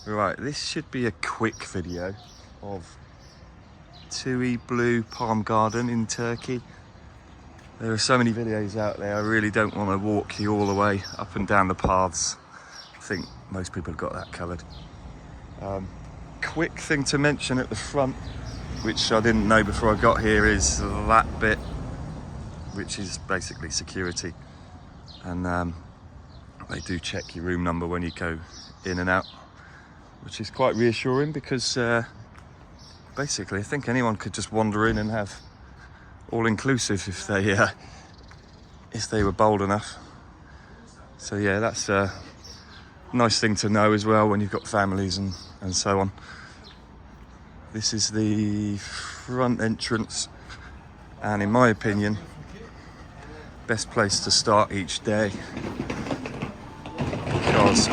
Right, this should be a quick video of TUI Blue Palm Garden in Turkey. There are so many videos out there, I really don't want to walk you all the way up and down the paths. I think most people have got that covered. Quick thing to mention at the front, which I didn't know before I got here, is that bit, which is basically security. And they do check your room number when you go in and out, which is quite reassuring because basically I think anyone could just wander in and have all-inclusive if they were bold enough. So yeah, that's a nice thing to know as well when you've got families and so on. This is the front entrance, and in my opinion, best place to start each day, because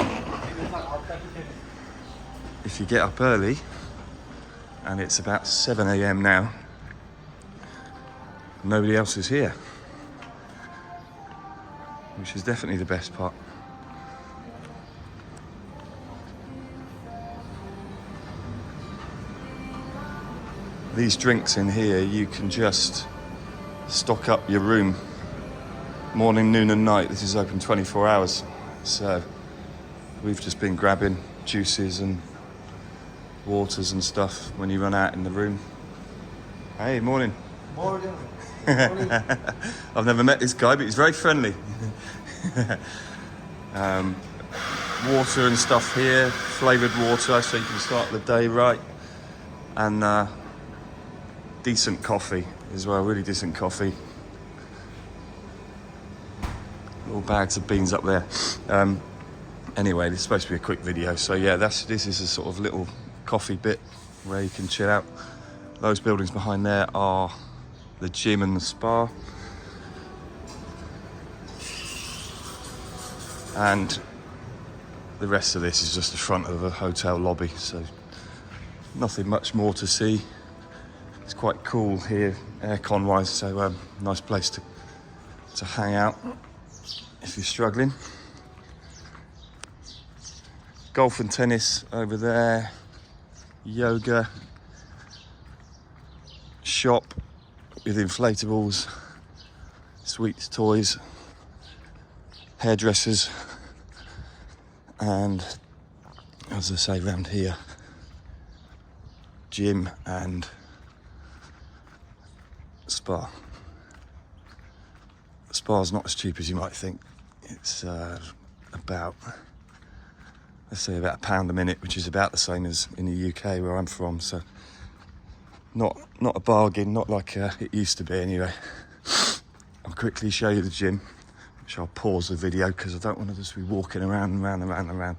if you get up early, and it's about 7 AM now, nobody else is here, which is definitely the best part. These drinks in here, you can just stock up your room morning, noon and night. This is open 24 hours. So we've just been grabbing juices and waters and stuff when you run out in the room. Hey, morning. Morning. I've never met this guy, but he's very friendly. Water and stuff here, flavoured water, so you can start the day right. And decent coffee as well, really decent coffee. Little bags of beans up there. Anyway, this is supposed to be a quick video, so yeah, this is a sort of little coffee bit where you can chill out. Those buildings behind there are the gym and the spa. And the rest of this is just the front of a hotel lobby, so nothing much more to see. It's quite cool here, aircon wise, so nice place to hang out if you're struggling. Golf and tennis over there, yoga, shop with inflatables, sweets, toys, hairdressers, and as I say, around here, gym and spa. The spa's not as cheap as you might think. It's about, let's say, about £1 a minute, which is about the same as in the UK where I'm from. So not a bargain, not like it used to be anyway. I'll quickly show you the gym, which I'll pause the video because I don't want to just be walking around and round and round and round.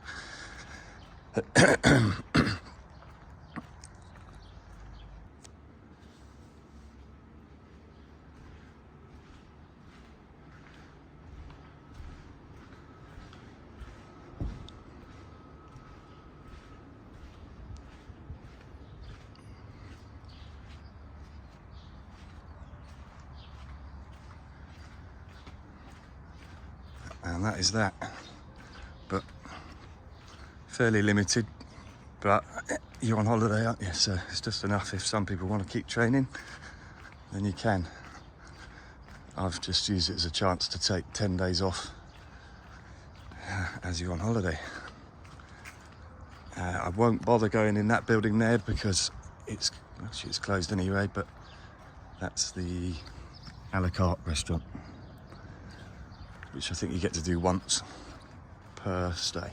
And that is that, but fairly limited, but you're on holiday, aren't you? So it's just enough. If some people want to keep training, then you can. I've just used it as a chance to take 10 days off as you're on holiday. I won't bother going in that building there because it's closed anyway, but that's the a la carte restaurant, which I think you get to do once per stay.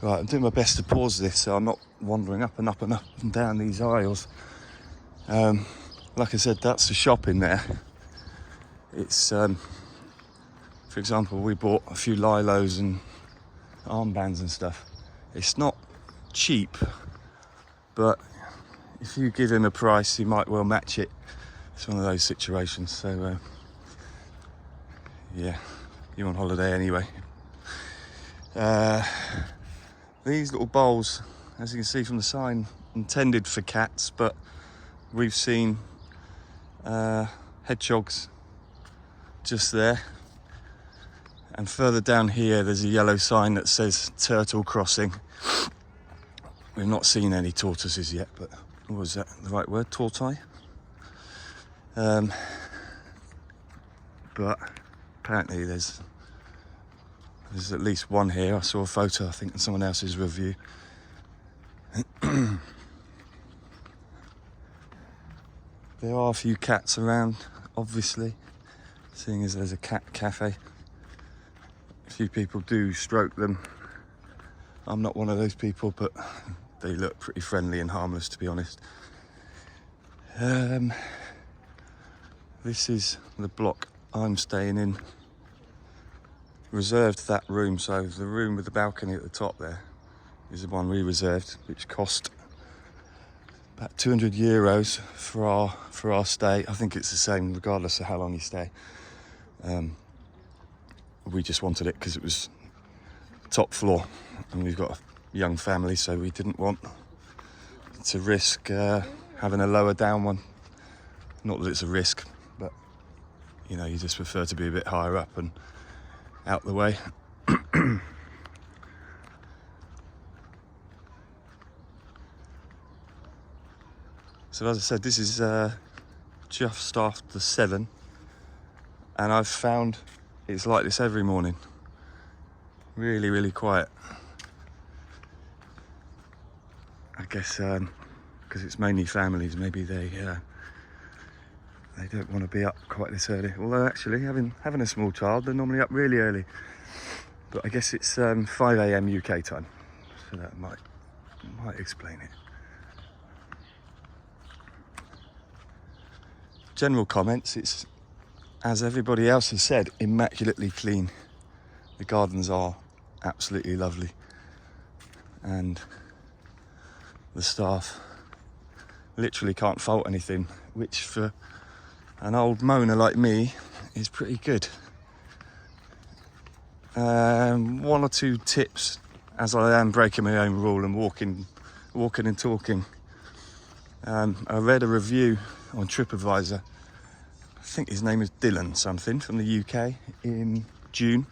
Right, I'm doing my best to pause this so I'm not wandering up and up and up and down these aisles. Like I said, that's the shop in there. It's, for example, we bought a few lilos and armbands and stuff. It's not cheap, but if you give him a price, he might well match it. It's one of those situations. So, yeah, you're on holiday anyway. These little bowls, as you can see from the sign, intended for cats, but we've seen hedgehogs just there. And further down here, there's a yellow sign that says turtle crossing. We've not seen any tortoises yet, but was that the right word? Tortoise? But apparently there's at least one here. I saw a photo, I think, in someone else's review. There are a few cats around, obviously, seeing as there's a cat cafe. A few people do stroke them. I'm not one of those people, but they look pretty friendly and harmless, to be honest. This is the block I'm staying in. Reserved that room, so the room with the balcony at the top there is the one we reserved, which cost about €200 for our stay. I think it's the same regardless of how long you stay. We just wanted it because it was top floor, and we've got a young family, so we didn't want to risk having a lower down one. Not that it's a risk, but you know, you just prefer to be a bit higher up and out the way. So as I said, this is just after 7, and I've found it's like this every morning. Really, really quiet. I guess because it's mainly families, maybe they don't want to be up quite this early. Although actually, having a small child, they're normally up really early. But I guess it's 5 AM UK time, so that might explain it. General comments, it's, as everybody else has said, immaculately clean. The gardens are absolutely lovely, and the staff literally can't fault anything, which for an old moaner like me is pretty good. One or two tips as I am breaking my own rule and walking and talking. I read a review on TripAdvisor. I think his name is Dylan something, from the UK, in June.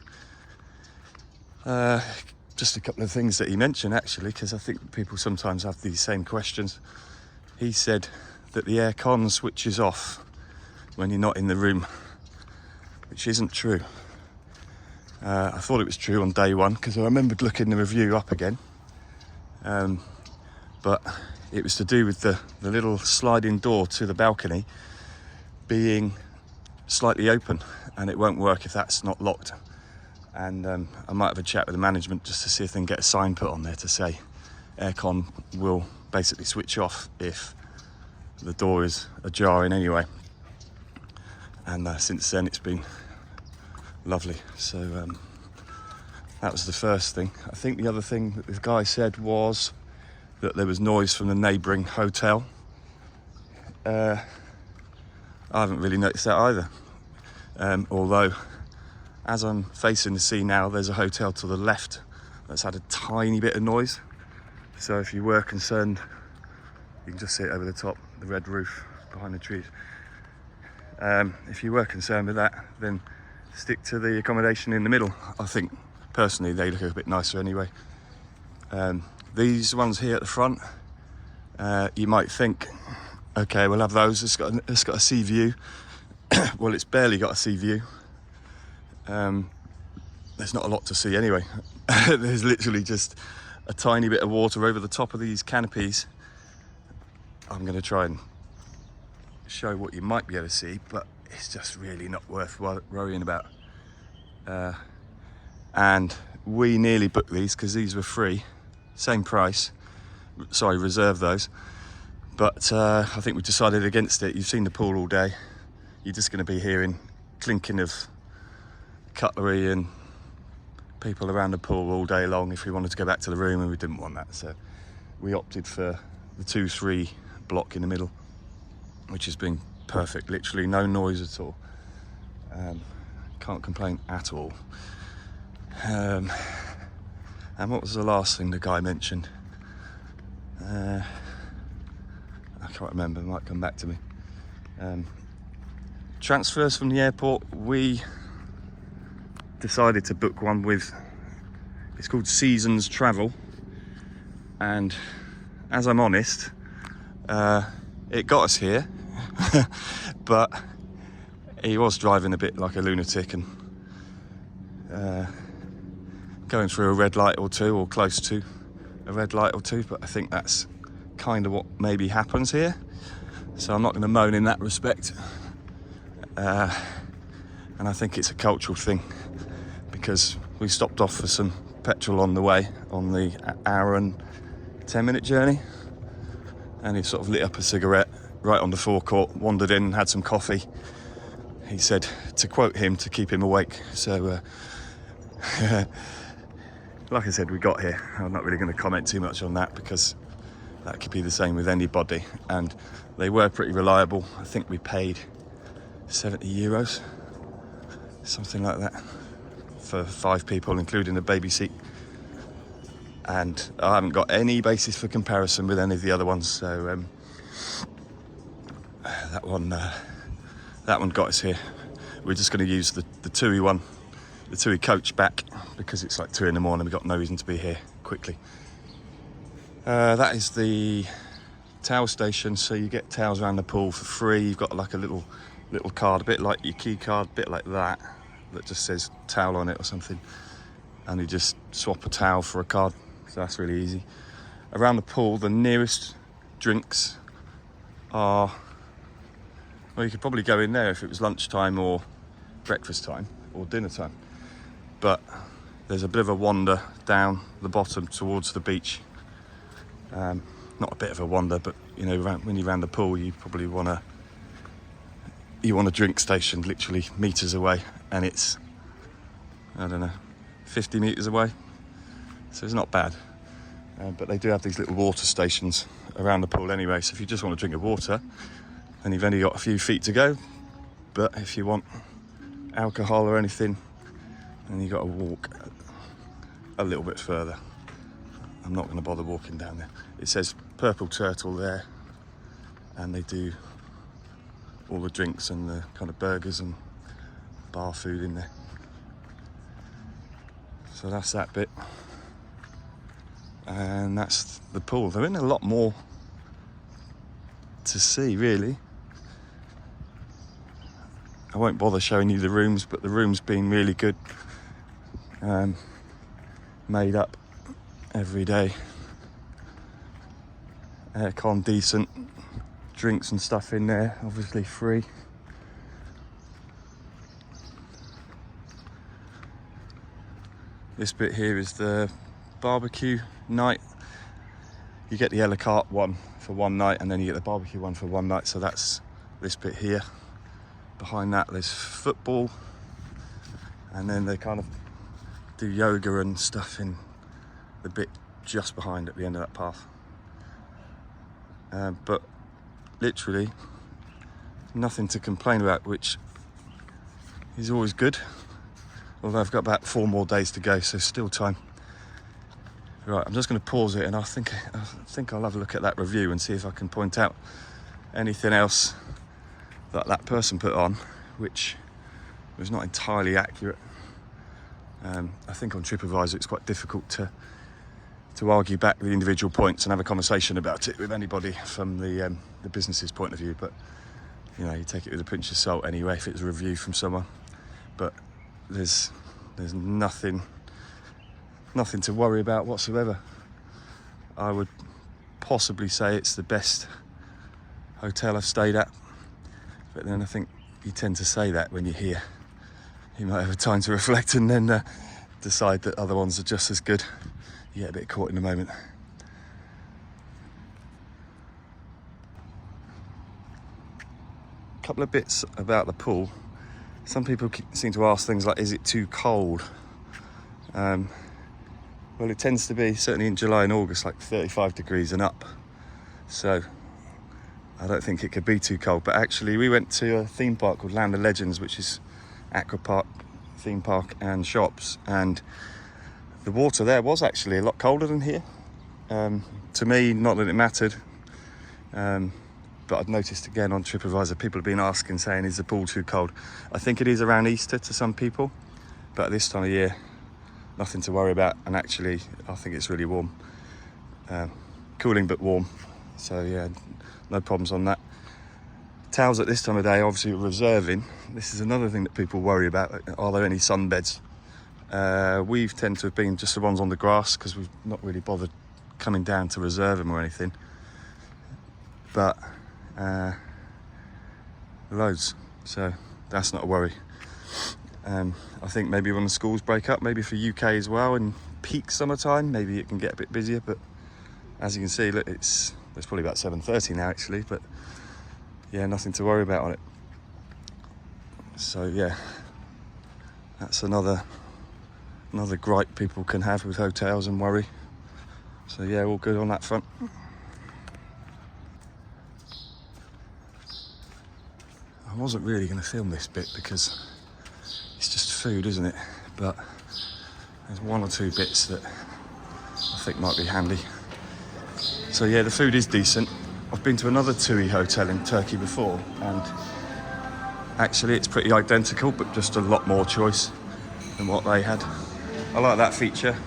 Just a couple of things that he mentioned, actually, because I think people sometimes have these same questions. He said that the aircon switches off when you're not in the room, which isn't true. I thought it was true on day one, because I remembered looking the review up again. But it was to do with the little sliding door to the balcony being slightly open, and it won't work if that's not locked. And I might have a chat with the management just to see if they can get a sign put on there to say aircon will basically switch off if the door is ajar in any way. And since then it's been lovely. So that was the first thing. I think the other thing that this guy said was that there was noise from the neighbouring hotel. I haven't really noticed that either. Although, as I'm facing the sea now, there's a hotel to the left that's had a tiny bit of noise. So if you were concerned, you can just see it over the top, the red roof behind the trees. If you were concerned with that, then stick to the accommodation in the middle. I think, personally, they look a bit nicer anyway. These ones here at the front, you might think, okay, we'll have those. It's got a sea view. Well, it's barely got a sea view. There's not a lot to see anyway. There's literally just a tiny bit of water over the top of these canopies. I'm going to try and show what you might be able to see, but it's just really not worth worrying about. And we nearly booked these because these were free, same price. Sorry, reserve those. But I think we decided against it. You've seen the pool all day. You're just going to be hearing clinking of cutlery and people around the pool all day long if we wanted to go back to the room, and we didn't want that. So we opted for the 2-3 block in the middle, which has been perfect. Literally no noise at all. Can't complain at all. And what was the last thing the guy mentioned? I can't remember, it might come back to me. Transfers from the airport, we decided to book one with, it's called Seasons Travel, and as I'm honest, it got us here, but he was driving a bit like a lunatic and going through a red light or two, or close to a red light or two, but I think that's kind of what maybe happens here, so I'm not going to moan in that respect. And I think it's a cultural thing, because we stopped off for some petrol on the way on the hour and 10-minute journey, and he sort of lit up a cigarette right on the forecourt, wandered in, had some coffee. He said, to quote him, to keep him awake. So like I said, we got here. I'm not really going to comment too much on that, because that could be the same with anybody, and they were pretty reliable. I think we paid €70, something like that, for 5 people, including a baby seat. And I haven't got any basis for comparison with any of the other ones, so that one got us here. We're just going to use the TUI one, the TUI coach back, because it's like 2 in the morning. We've got no reason to be here quickly. That is the towel station, so you get towels around the pool for free. You've got like a little card, a bit like your key card, a bit like that just says towel on it or something, and you just swap a towel for a card, so that's really easy. Around the pool, the nearest drinks are, well, you could probably go in there if it was lunchtime or breakfast time or dinner time, but there's a bit of a wander down the bottom towards the beach. Not a bit of a wander, but you know, when you're around the pool, you probably want a drink station literally meters away, and it's, I don't know, 50 meters away, so it's not bad. But they do have these little water stations around the pool anyway, so if you just want to drink of water, then you've only got a few feet to go. But if you want alcohol or anything, then you've got to walk a little bit further. I'm not going to bother walking down there. It says Purple Turtle there, and they do all the drinks and the kind of burgers and bar food in there. So that's that bit, and that's the pool. There isn't a lot more to see, really. I won't bother showing you the rooms, but the room's been really good, made up every day, aircon decent, drinks and stuff in there, obviously free. This bit here is the barbecue night. You get the a la carte one for one night, and then you get the barbecue one for one night, so that's this bit here. Behind that there's football, and then they kind of do yoga and stuff in the bit just behind at the end of that path. But literally nothing to complain about, which is always good. Although I've got about 4 more days to go, so still time. Right, I'm just going to pause it, and I think I'll have a look at that review and see if I can point out anything else that person put on, which was not entirely accurate. I think on TripAdvisor it's quite difficult to argue back the individual points and have a conversation about it with anybody from the business's point of view, but you know, you take it with a pinch of salt anyway if it's a review from someone. But there's nothing to worry about whatsoever. I would possibly say it's the best hotel I've stayed at, but then I think you tend to say that when you're here. You might have time to reflect and then decide that other ones are just as good. You get a bit caught in the moment. A couple of bits about the pool. Some people seem to ask things like, is it too cold? Well, it tends to be, certainly in July and August, like 35 degrees and up. So I don't think it could be too cold. But actually, we went to a theme park called Land of Legends, which is aqua park, theme park and shops. And the water there was actually a lot colder than here. To me, not that it mattered. But I've noticed again on TripAdvisor, people have been asking, saying, is the pool too cold? I think it is around Easter to some people. but at this time of year, nothing to worry about. And actually, I think it's really warm, cooling but warm. So yeah, no problems on that. Towels at this time of day, obviously reserving. This is another thing that people worry about. Are there any sunbeds? We've tend to have been just the ones on the grass because we've not really bothered coming down to reserve them or anything. But loads, so that's not a worry. I think maybe when the schools break up, maybe for UK as well, in peak summertime, maybe it can get a bit busier. But as you can see, look, it's probably about 7:30 now actually, but yeah, nothing to worry about on it. So yeah, that's another gripe people can have with hotels and worry. So yeah, all good on that front. I wasn't really going to film this bit because it's just food, isn't it? But there's one or two bits that I think might be handy. So yeah, the food is decent. I've been to another TUI hotel in Turkey before, and actually it's pretty identical, but just a lot more choice than what they had. I like that feature.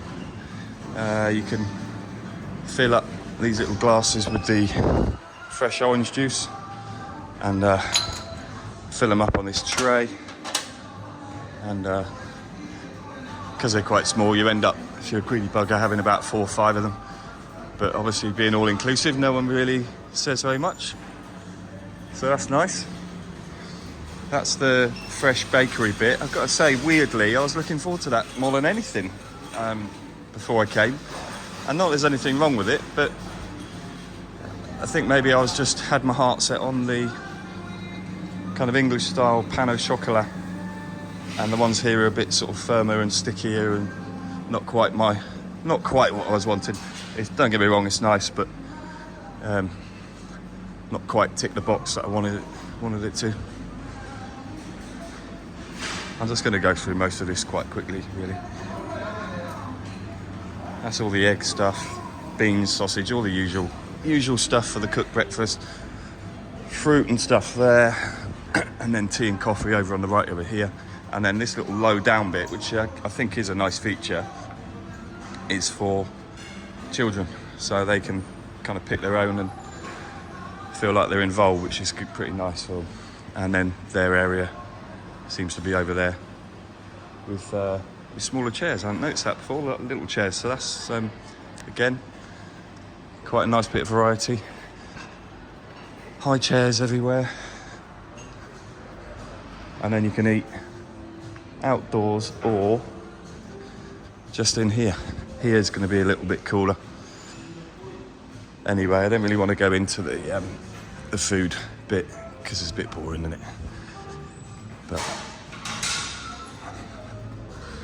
You can fill up these little glasses with the fresh orange juice and fill them up on this tray. And because they're quite small, you end up, if you're a greedy bugger, having about 4 or 5 of them. But obviously being all inclusive, no one really says very much. So that's nice. That's the fresh bakery bit. I've got to say, weirdly, I was looking forward to that more than anything before I came. And not that there's anything wrong with it, but I think maybe I was just had my heart set on the kind of English style pan au chocolat. And the ones here are a bit sort of firmer and stickier and not quite what I was wanting. Don't get me wrong, it's nice, but not quite tick the box that I wanted it to. I'm just going to go through most of this quite quickly, really. That's all the egg stuff, beans, sausage, all the usual stuff for the cooked breakfast. Fruit and stuff there, and then tea and coffee over on the right over here. And then this little low down bit, which I think is a nice feature, is for children, so they can kind of pick their own and feel like they're involved, which is pretty nice for them. And then their area seems to be over there with smaller chairs. I hadn't noticed that before, little chairs. So that's again quite a nice bit of variety. High chairs everywhere, and then you can eat outdoors or just in here. Here's going to be a little bit cooler. Anyway, I don't really want to go into the food bit because it's a bit boring, isn't it? But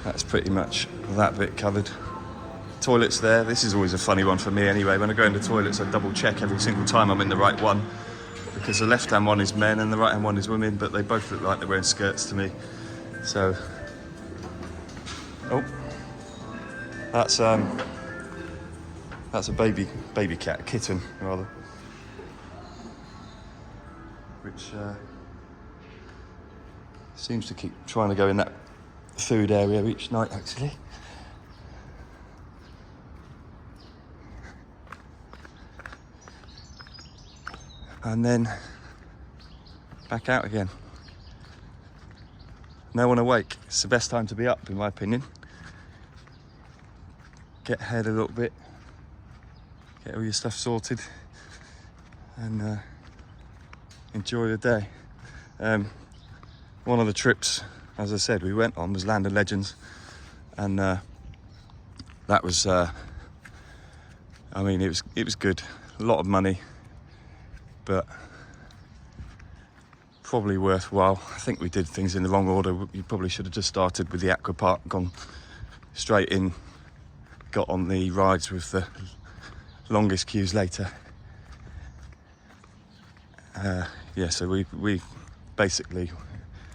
that's pretty much that bit covered. Toilets there. This is always a funny one for me anyway. When I go into toilets, I double check every single time I'm in the right one, because the left hand one is men and the right hand one is women, but they both look like they're wearing skirts to me. So, oh, that's a baby cat, a kitten rather, which seems to keep trying to go in that food area each night actually. And then back out again. No one awake. It's the best time to be up, in my opinion. Get ahead a little bit, get all your stuff sorted, and enjoy the day. One of the trips, as I said, we went on was Land of Legends, and that was, I mean, it was good. A lot of money, but probably worthwhile. I think we did things in the wrong order. You probably should have just started with the aqua park, gone straight in, got on the rides with the longest queues later. Yeah, so we basically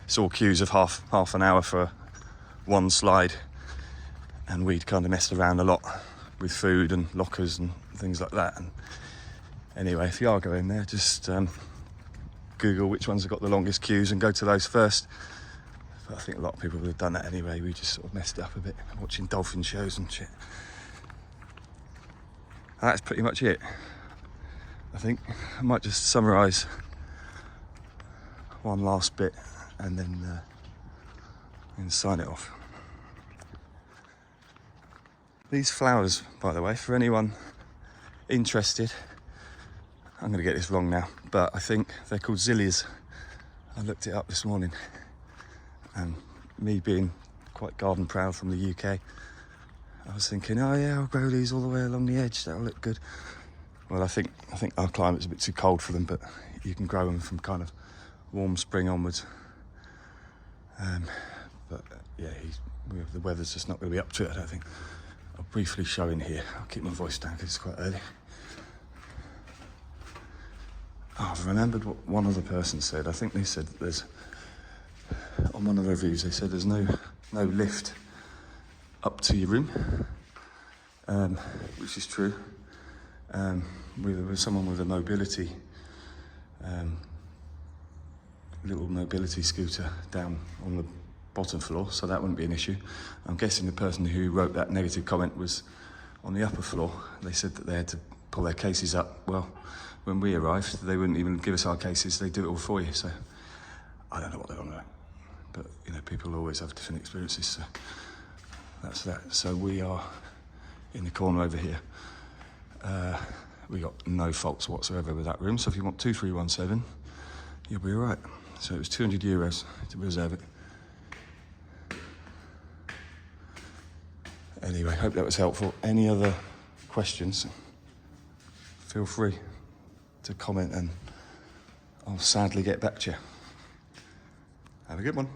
saw queues of half an hour for one slide, and we'd kind of messed around a lot with food and lockers and things like that. And anyway, if you are going there, just Google which ones have got the longest queues and go to those first. But I think a lot of people would have done that anyway. We just sort of messed it up a bit, watching dolphin shows and shit. And that's pretty much it. I think I might just summarise one last bit and then sign it off. These flowers, by the way, for anyone interested, I'm going to get this wrong now, but I think they're called zillias. I looked it up this morning, and me being quite garden proud from the UK, I was thinking, oh yeah, I'll grow these all the way along the edge, that'll look good. Well, I think our climate's a bit too cold for them, but you can grow them from kind of warm spring onwards. But yeah, the weather's just not going to be up to it, I don't think. I'll briefly show in here. I'll keep my voice down because it's quite early. Oh, I've remembered what one other person said. I think they said that there's, on one of the reviews, they said there's no lift up to your room, which is true. With someone with a mobility, little mobility scooter down on the bottom floor, so that wouldn't be an issue. I'm guessing the person who wrote that negative comment was on the upper floor. They said that they had to pull their cases up. Well, when we arrived, they wouldn't even give us our cases, they do it all for you, so I don't know what they're on about. But, you know, people always have different experiences, so that's that. So we are in the corner over here. We got no faults whatsoever with that room, so if you want 2317, you'll be all right. So it was €200 to reserve it. Anyway, hope that was helpful. Any other questions, feel free to comment and I'll sadly get back to you. Have a good one.